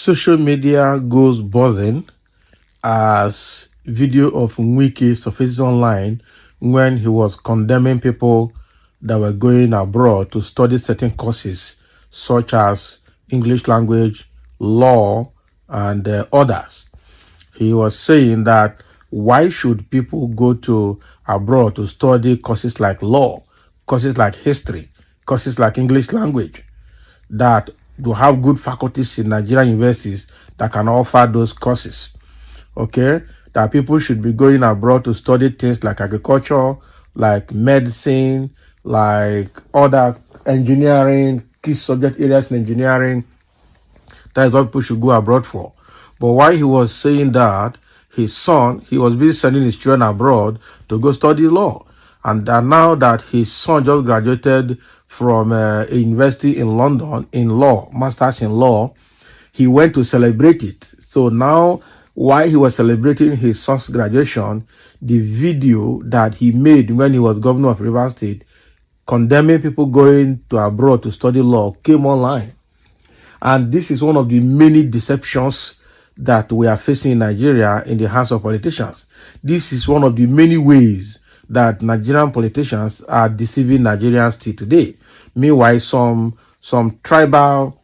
Social media goes buzzing as video of Wike surfaces online when he was condemning people that were going abroad to study certain courses such as English language, law, and others. He was saying that why should people go to abroad to study courses like law, courses like history, courses like English language, that to have good faculties in Nigerian universities that can offer those courses. Okay, that people should be going abroad to study things like agriculture, like medicine, like other engineering, key subject areas in engineering. That is what people should go abroad for. But while he was saying that, his son, he was busy sending his children abroad to go study law. And now that his son just graduated from a university in London in law, masters in law, he went to celebrate it. So now, while he was celebrating his son's graduation, the video that he made when he was governor of Rivers State, condemning people going to abroad to study law, came online. And this is one of the many deceptions that we are facing in Nigeria in the hands of politicians. This is one of the many ways that Nigerian politicians are deceiving Nigerians till today. Meanwhile, some tribal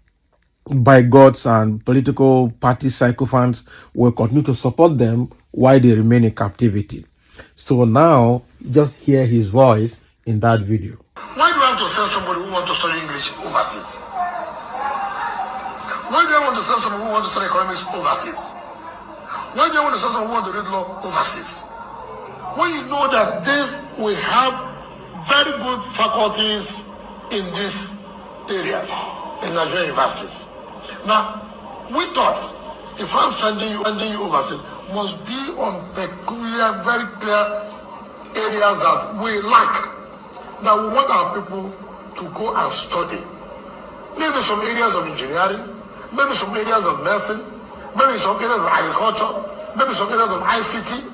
bigots and political party sycophants will continue to support them while they remain in captivity. So now, just hear his voice in that video. Why do I have to send somebody who wants to study English overseas? Why do I want to send someone who wants to study economics overseas? Why do I want to send someone who wants to read law overseas? When you know that we have very good faculties in these areas, in Nigerian universities. Now, we thought if I'm sending you overseas, must be on peculiar, very clear areas that we like, that we want our people to go and study. Maybe some areas of engineering, maybe some areas of nursing, maybe some areas of agriculture, maybe some areas of ICT.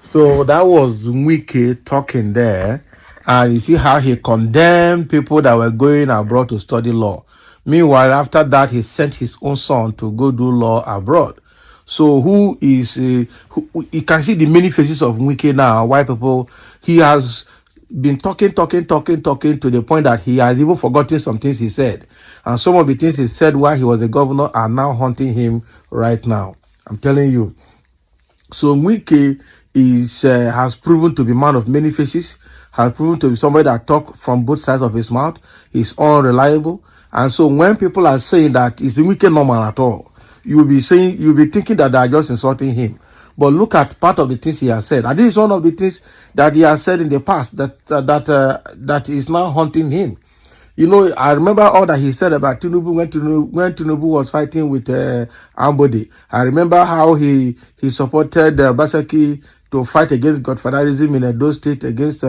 So that was Wike talking there. And you see how he condemned people that were going abroad to study law. Meanwhile, after that, he sent his own son to go do law abroad. So you can see the many faces of Wike now, why people, he has been talking to the point that he has even forgotten some things he said. And some of the things he said while he was a governor are now haunting him right now. I'm telling you. So Wike has proven to be man of many faces, has proven to be somebody that talk from both sides of his mouth. He's unreliable. And so when people are saying that is Wike normal at all, you'll be thinking that they are just insulting him. But look at part of the things he has said. And this is one of the things that he has said in the past that is now haunting him. You know, I remember all that he said about Tinubu when Tinubu was fighting with Ambode. I remember how he supported Basaki to fight against godfatherism in Edo State against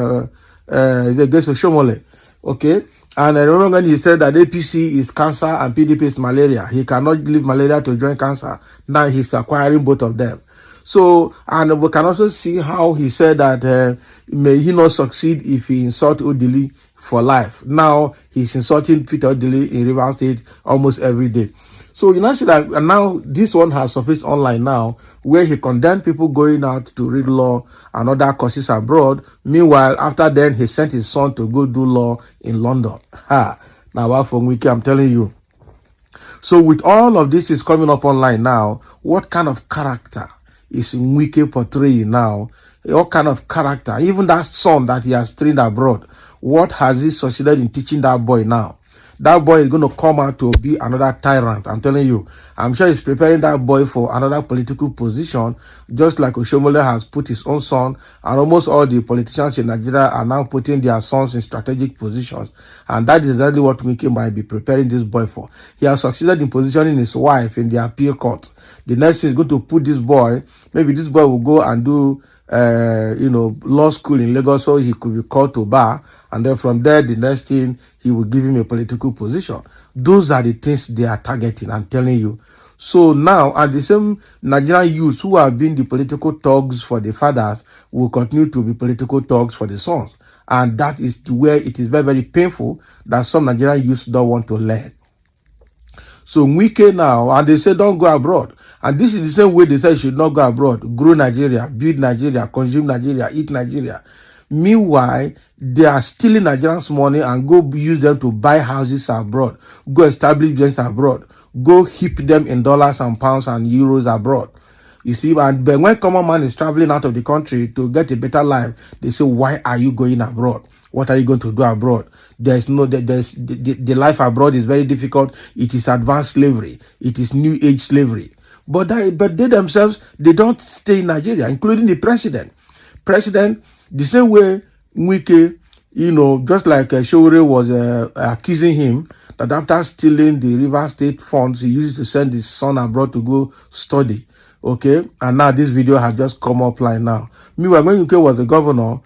Oshomole. Okay? And I remember when he said that APC is cancer and PDP is malaria. He cannot leave malaria to join cancer. Now he's acquiring both of them. So, and we can also see how he said that may he not succeed if he insult Odili for life. Now he's insulting Peter Odili in Rivers State almost every day. So you know, see that now this one has surfaced online now, where he condemned people going out to read law and other courses abroad. Meanwhile, after then, he sent his son to go do law in London. Ha! Now, from Wike, I'm telling you. So with all of this is coming up online now, what kind of character is Wike portraying now? What kind of character? Even that son that he has trained abroad, what has he succeeded in teaching that boy now? That boy is going to come out to be another tyrant. I'm telling you. I'm sure he's preparing that boy for another political position, just like Oshomole has put his own son, and almost all the politicians in Nigeria are now putting their sons in strategic positions. And that is exactly what Wike might be preparing this boy for. He has succeeded in positioning his wife in the appeal court. The next thing is going to put this boy, maybe this boy will go and do law school in Lagos, so he could be called to bar, and then from there, the next thing, he will give him a political position. Those are the things they are targeting, I'm telling you. So now, and the same Nigerian youths who have been the political thugs for the fathers will continue to be political thugs for the sons. And that is where it is very, very painful that some Nigerian youths don't want to learn. So Wike now, and they say don't go abroad. And this is the same way they say you should not go abroad. Grow Nigeria, build Nigeria, consume Nigeria, eat Nigeria. Meanwhile, they are stealing Nigerians' money and go use them to buy houses abroad, go establish business abroad, go heap them in dollars and pounds and euros abroad. You see, and but when common man is traveling out of the country to get a better life, they say, why are you going abroad? What are you going to do abroad? There's the life abroad is very difficult. It is advanced slavery. It is new age slavery. But they themselves, they don't stay in Nigeria, including the president. President, the same way Wike, just like Showore was accusing him that after stealing the River State funds, he used to send his son abroad to go study. Okay, and now this video has just come up like now. Meanwhile, when UK was the governor,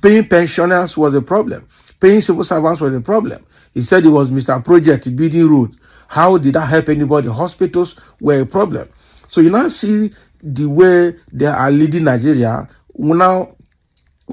paying pensioners was a problem. Paying civil servants was a problem. He said it was Mr. Project building roads. How did that help anybody? Hospitals were a problem. So you now see the way they are leading Nigeria. Now,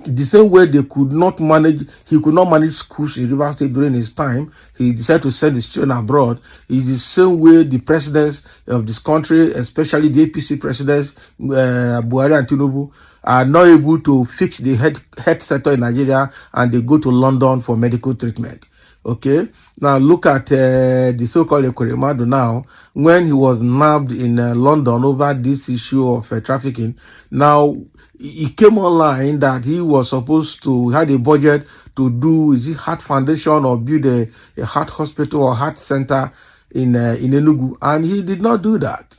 the same way he could not manage schools in River State during his time. He decided to send his children abroad. It's the same way the presidents of this country, especially the APC presidents, Buhari and Tinubu, are not able to fix the health sector in Nigeria, and they go to London for medical treatment. Okay, now look at the so-called Ekoremadu now. When he was nabbed in London over this issue of trafficking, now he came online that he was supposed to had a budget to do heart foundation or build a heart hospital or heart center in Enugu, and he did not do that.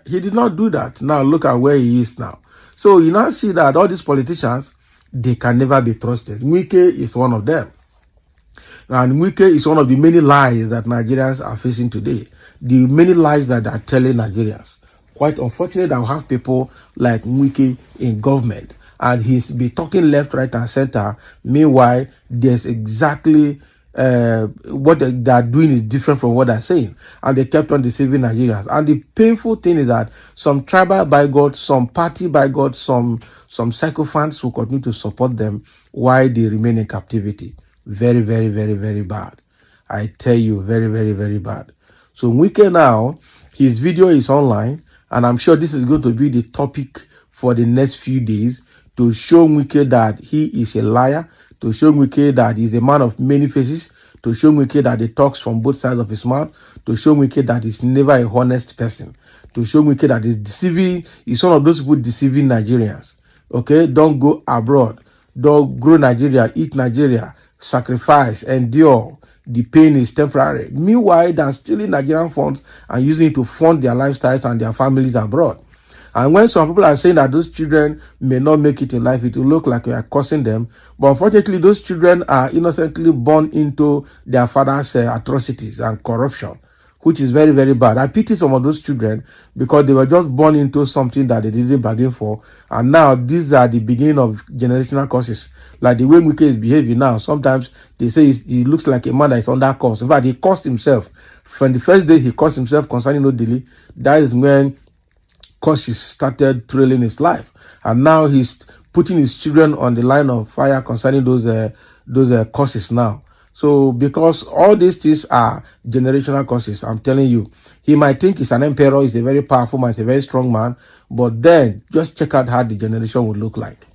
He did not do that. Now look at where he is now. So you now see that all these politicians, they can never be trusted. Wike is one of them. And Wike is one of the many lies that Nigerians are facing today. The many lies that are telling Nigerians. Quite unfortunate that we have people like Wike in government, and he's been talking left, right, and center. Meanwhile, there's exactly what they are doing is different from what they're saying, and they kept on deceiving Nigerians. And the painful thing is that some tribal by God, some party by God, some sycophants will continue to support them while they remain in captivity. Very, very, very, very bad. I tell you, very, very, very bad. So Wike now, his video is online, and I'm sure this is going to be the topic for the next few days, to show Wike that he is a liar, to show Wike that he's a man of many faces, to show Wike that he talks from both sides of his mouth, to show Wike that he's never a honest person, to show Wike that he's deceiving, he's one of those people deceiving Nigerians. Okay, don't go abroad, don't grow Nigeria, eat Nigeria, sacrifice, endure. The pain is temporary. Meanwhile, they're stealing Nigerian funds and using it to fund their lifestyles and their families abroad. And when some people are saying that those children may not make it in life, it will look like you are cursing them. But unfortunately, those children are innocently born into their father's atrocities and corruption, which is very, very bad. I pity some of those children because they were just born into something that they didn't bargain for. And now these are the beginning of generational curses. Like the way Wike is behaving now, sometimes they say he looks like a man that is under curse. In fact, he cursed himself. From the first day he cursed himself concerning Odili, that is when curses started trailing his life. And now he's putting his children on the line of fire concerning those curses now. So because all these things are generational curses, I'm telling you, he might think he's an emperor, he's a very powerful man, he's a very strong man, but then just check out how the generation would look like.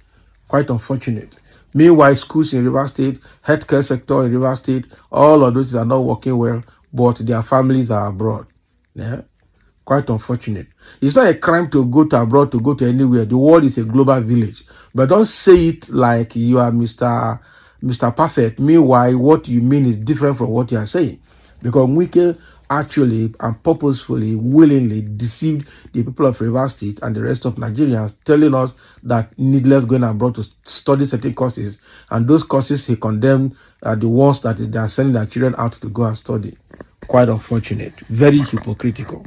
Quite unfortunate. Meanwhile, schools in River State, healthcare sector in River State, all of those are not working well, but their families are abroad. Yeah? Quite unfortunate. It's not a crime to go to abroad, to go to anywhere. The world is a global village. But don't say it like you are Mr. Perfect. Meanwhile, what you mean is different from what you are saying. Because Wike actually and purposefully, willingly deceived the people of River State and the rest of Nigerians, telling us that needless going abroad to study certain courses. And those courses he condemned are the ones that they are sending their children out to go and study. Quite unfortunate. Very hypocritical.